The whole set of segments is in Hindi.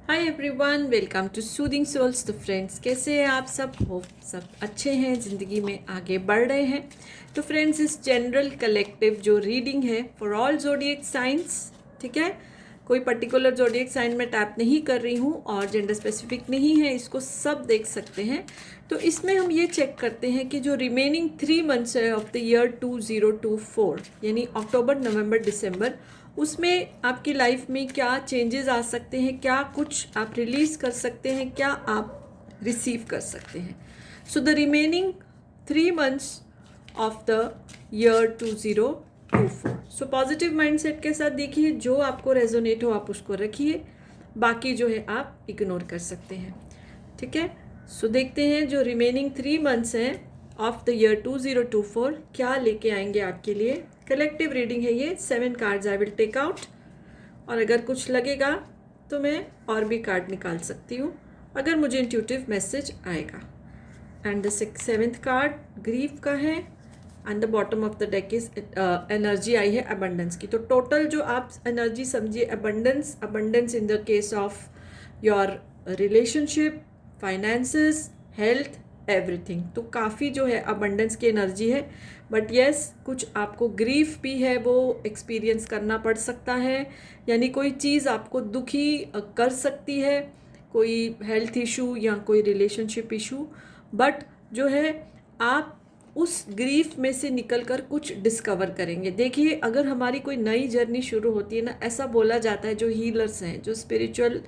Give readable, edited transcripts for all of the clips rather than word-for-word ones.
Hi everyone, welcome to soothing souls. तो फ्रेंड्स, कैसे हैं आप सब? होप सब अच्छे हैं, ज़िंदगी में आगे बढ़ रहे हैं। तो फ्रेंड्स, इस जनरल कलेक्टिव जो रीडिंग है फॉर ऑल जोडिएक साइंस, ठीक है, कोई पर्टिकुलर जोडिएक साइन में टैप नहीं कर रही हूँ और जेंडर स्पेसिफिक नहीं है, इसको सब देख सकते हैं। तो इसमें हम ये चेक करते हैं कि जो रिमेनिंग 3 मंथ्स है ऑफ द ईयर 2024, यानी अक्टूबर, नवंबर, दिसंबर, उसमें आपकी लाइफ में क्या चेंजेस आ सकते हैं, क्या कुछ आप रिलीज कर सकते हैं, क्या आप रिसीव कर सकते हैं। So the remaining 3 months of the year 2024, so positive mindset के साथ देखिए, जो आपको रेजोनेट हो आप उसको रखिए, बाकी जो है आप इग्नोर कर सकते हैं, ठीक है। सो देखते हैं जो रिमेनिंग 3 मंथ्स हैं ऑफ द ईयर 2024 क्या लेके आएंगे आपके लिए। कलेक्टिव रीडिंग है ये, 7 cards I will take out, और अगर कुछ लगेगा तो मैं और भी कार्ड निकाल सकती हूँ अगर मुझे इंट्यूटिव मैसेज आएगा। And the 7th card grief का है, and the bottom of the deck is energy आई है अबंडेंस की। तो टोटल जो आप एनर्जी समझिए abundance, abundance in the case of your relationship, finances, health, everything. तो काफ़ी जो है अबंडेंस की एनर्जी है। बट येस, कुछ आपको ग्रीफ भी है वो एक्सपीरियंस करना पड़ सकता है, यानी कोई चीज़ आपको दुखी कर सकती है, कोई हेल्थ इशू या कोई रिलेशनशिप इशू। बट जो है आप उस ग्रीफ में से निकल कर कुछ डिस्कवर करेंगे। देखिए, अगर हमारी कोई नई जर्नी शुरू होती है ना, ऐसा बोला जाता है जो हीलर्स हैं, जो स्पिरिचुअल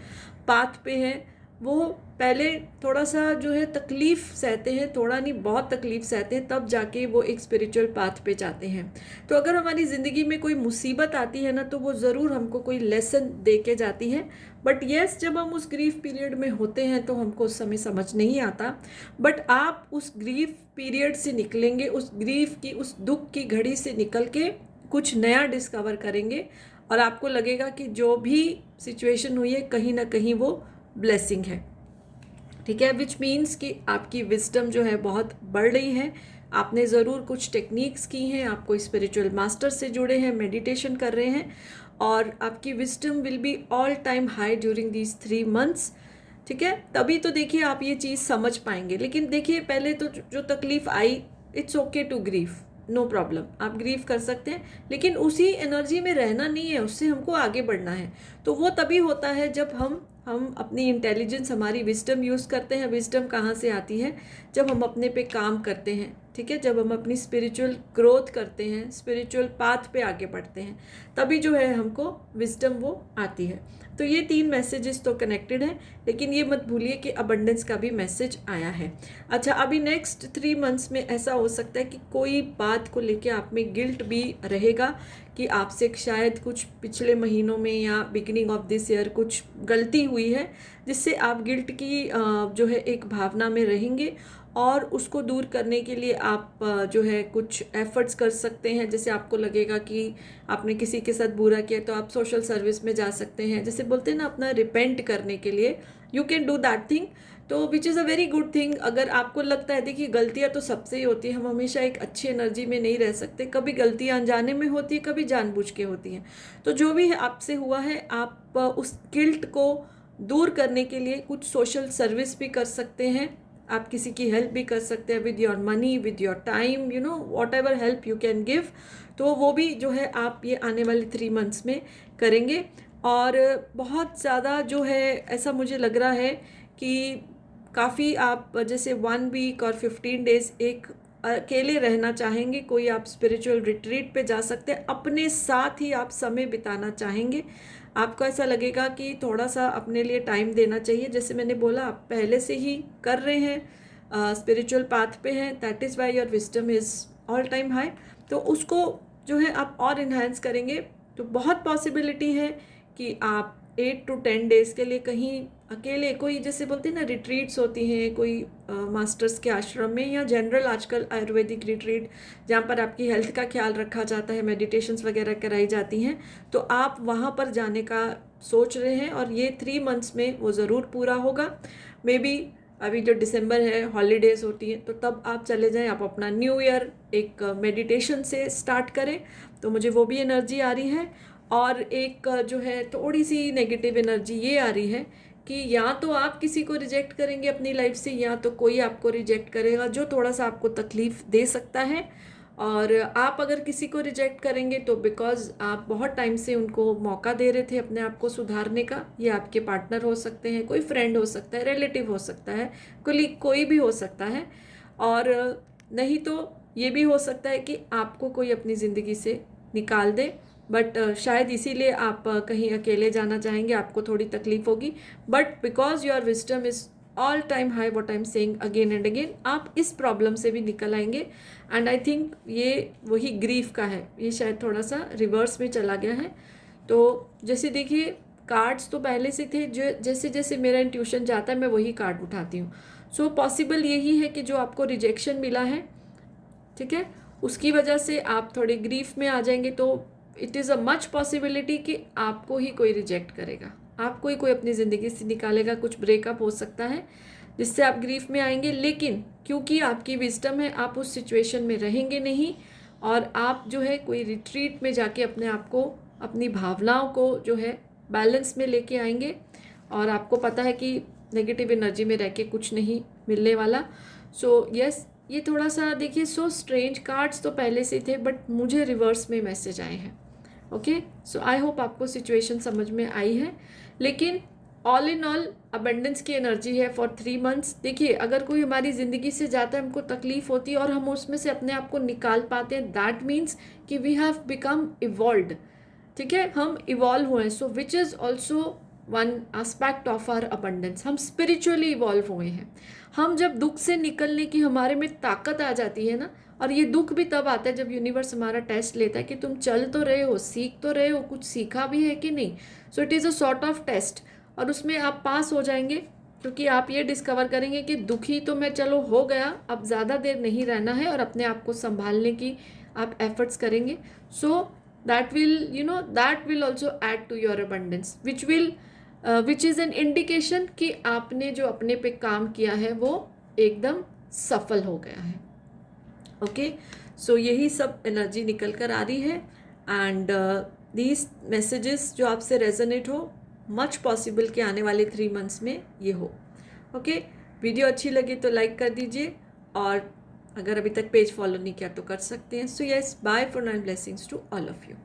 पाथ पे हैं, वो पहले थोड़ा सा जो है तकलीफ़ सहते हैं, थोड़ा नहीं बहुत तकलीफ़ सहते हैं, तब जाके वो एक स्पिरिचुअल पाथ पे जाते हैं। तो अगर हमारी ज़िंदगी में कोई मुसीबत आती है ना, तो वो ज़रूर हमको कोई लेसन दे के जाती है। बट येस, जब हम उस ग्रीफ पीरियड में होते हैं तो हमको उस समय समझ नहीं आता। बट आप उस ग्रीफ पीरियड से निकलेंगे, उस ग्रीफ की, उस दुख की घड़ी से निकल के कुछ नया डिस्कवर करेंगे, और आपको लगेगा कि जो भी सिचुएशन हुई है कहीं ना कहीं वो ब्लेसिंग है, ठीक है। विच मीन्स कि आपकी विजडम जो है बहुत बढ़ रही है, आपने ज़रूर कुछ टेक्निक्स की हैं, आप कोई स्पिरिचुअल मास्टर से जुड़े हैं, मेडिटेशन कर रहे हैं, और आपकी wisdom will be all time high during these 3 months, ठीक है। तभी तो देखिए आप ये चीज़ समझ पाएंगे। लेकिन देखिए, पहले तो जो तकलीफ़ आई, it's okay to grief, no problem, आप ग्रीव कर सकते हैं, लेकिन उसी एनर्जी में रहना नहीं है, उससे हमको आगे बढ़ना है। तो वो तभी होता है जब हम अपनी इंटेलिजेंस, हमारी विजडम यूज़ करते हैं। विजडम कहाँ से आती है? जब हम अपने पे काम करते हैं, ठीक है, जब हम अपनी स्पिरिचुअल ग्रोथ करते हैं, स्पिरिचुअल पाथ पे आगे बढ़ते हैं, तभी जो है हमको विजडम वो आती है। तो ये 3 मैसेजेस तो कनेक्टेड हैं, लेकिन ये मत भूलिए कि अबंडेंस का भी मैसेज आया है। अच्छा, अभी नेक्स्ट 3 मंथ्स में ऐसा हो सकता है कि कोई बात को लेके आप में गिल्ट भी रहेगा कि आपसे शायद कुछ पिछले महीनों में या बिगिनिंग ऑफ दिस ईयर कुछ गलती हुई है, जिससे आप गिल्ट की जो है एक भावना में रहेंगे, और उसको दूर करने के लिए आप जो है कुछ एफर्ट्स कर सकते हैं। जैसे आपको लगेगा कि आपने किसी के साथ बुरा किया, तो आप सोशल सर्विस में जा सकते हैं, जैसे बोलते हैं ना, अपना रिपेंट करने के लिए you can do that thing. तो which is a very good thing. अगर आपको लगता है, देखिए गलतियाँ तो सबसे ही होती है, हम हमेशा एक अच्छी एनर्जी में नहीं रह सकते, कभी गलतियाँ अनजाने में होती है, कभी जानबूझ के होती हैं। तो जो भी आपसे हुआ है, आप उस गिल्ट को दूर करने के लिए कुछ सोशल सर्विस भी कर सकते हैं, आप किसी की हेल्प भी कर सकते हैं with your money, with your time, you know, what ever help you can give. तो वो भी जो है आप ये आने वाले 3 मंथ्स में करेंगे। और बहुत ज़्यादा जो है ऐसा मुझे लग रहा है कि काफ़ी आप जैसे 1 वीक और 15 डेज एक अकेले रहना चाहेंगे, कोई आप स्पिरिचुअल रिट्रीट पे जा सकते हैं, अपने साथ ही आप समय बिताना चाहेंगे। आपको ऐसा लगेगा कि थोड़ा सा अपने लिए टाइम देना चाहिए। जैसे मैंने बोला, आप पहले से ही कर रहे हैं, स्पिरिचुअल पाथ पे हैं, that is why your wisdom is all time high. तो उसको जो है आप और इन्हांस करेंगे, तो बहुत पॉसिबिलिटी है कि आप 8 to 10 डेज के लिए कहीं अकेले, कोई जैसे बोलते हैं ना रिट्रीट्स होती हैं, कोई मास्टर्स के आश्रम में, या जनरल आजकल आयुर्वेदिक रिट्रीट जहाँ पर आपकी हेल्थ का ख्याल रखा जाता है, मेडिटेशंस वगैरह कराई जाती हैं, तो आप वहाँ पर जाने का सोच रहे हैं, और ये 3 मंथ्स में वो ज़रूर पूरा होगा। मे बी अभी जो दिसंबर है, हॉलीडेज़ होती हैं, तो तब आप चले जाएं, आप अपना न्यू ईयर एक मेडिटेशन से स्टार्ट करें। तो मुझे वो भी एनर्जी आ रही है। और एक जो है थोड़ी सी नेगेटिव एनर्जी ये आ रही है कि या तो आप किसी को रिजेक्ट करेंगे अपनी लाइफ से, या तो कोई आपको रिजेक्ट करेगा जो थोड़ा सा आपको तकलीफ दे सकता है। और आप अगर किसी को रिजेक्ट करेंगे तो बिकॉज आप बहुत टाइम से उनको मौका दे रहे थे अपने आप को सुधारने का। ये आपके पार्टनर हो सकते हैं, कोई फ्रेंड हो सकता है, रिलेटिव हो सकता है, कोलीग, कोई भी हो सकता है। और नहीं तो ये भी हो सकता है कि आपको कोई अपनी ज़िंदगी से निकाल दे, बट शायद इसीलिए आप कहीं अकेले जाना चाहेंगे, आपको थोड़ी तकलीफ होगी। But because your wisdom is all time high, what I am saying again and again, आप इस प्रॉब्लम से भी निकल आएंगे। एंड आई थिंक ये वही ग्रीफ का है, ये शायद थोड़ा सा रिवर्स में चला गया है। तो जैसे देखिए कार्ड्स तो पहले से थे, जो जैसे जैसे मेरा इंट्यूशन जाता है मैं वही कार्ड उठाती हूँ। सो पॉसिबल यही है कि जो आपको रिजेक्शन मिला है, ठीक है, उसकी वजह से आप थोड़े ग्रीफ में आ जाएंगे। तो it is a much possibility कि आपको ही कोई रिजेक्ट करेगा, आपको ही कोई अपनी ज़िंदगी से निकालेगा, कुछ ब्रेकअप हो सकता है जिससे आप ग्रीफ में आएंगे। लेकिन क्योंकि आपकी विजडम है, आप उस सिचुएशन में रहेंगे नहीं, और आप जो है कोई रिट्रीट में जाके अपने आप को, अपनी भावनाओं को जो है बैलेंस में लेके आएंगे। और आपको पता है कि नेगेटिव एनर्जी में रह के कुछ नहीं मिलने वाला। सो यस, ये थोड़ा सा देखिए, सो स्ट्रेंज कार्ड्स तो पहले से थे बट मुझे रिवर्स में मैसेज आए हैं। ओके, सो आई होप आपको सिचुएशन समझ में आई है। लेकिन ऑल इन ऑल अबंडेंस की एनर्जी है फॉर 3 मंथ्स। देखिए अगर कोई हमारी ज़िंदगी से जाता है, हमको तकलीफ होती है और हम उसमें से अपने आप को निकाल पाते हैं, दैट मीन्स कि वी हैव बिकम इवॉल्व्ड। ठीक है, हम इवॉल्व हुए हैं। So which is also one aspect of our abundance, हम स्पिरिचुअली इवॉल्व हुए हैं। हम जब दुख से निकलने की हमारे में ताकत आ जाती है ना, और ये दुख भी तब आता है जब यूनिवर्स हमारा टेस्ट लेता है कि तुम चल तो रहे हो, सीख तो रहे हो, कुछ सीखा भी है कि नहीं। So it is a sort of test, और उसमें आप पास हो जाएंगे क्योंकि आप ये डिस्कवर करेंगे कि दुखी तो मैं चलो हो गया, अब ज़्यादा देर नहीं रहना है, और अपने आप को संभालने की आप एफर्ट्स करेंगे। So that will that will also add to your abundance, which is an indication कि आपने जो अपने पे काम किया है वो एकदम सफल हो गया है। ओके, सो यही सब एनर्जी निकल कर आ रही है। एंड दीज मैसेजेस जो आपसे रेजोनेट हो, मच पॉसिबल कि आने वाले 3 मंथ्स में ये हो। ओके, वीडियो अच्छी लगी तो लाइक कर दीजिए, और अगर अभी तक पेज फॉलो नहीं किया तो कर सकते हैं। So yes, bye for now, blessings to all of you.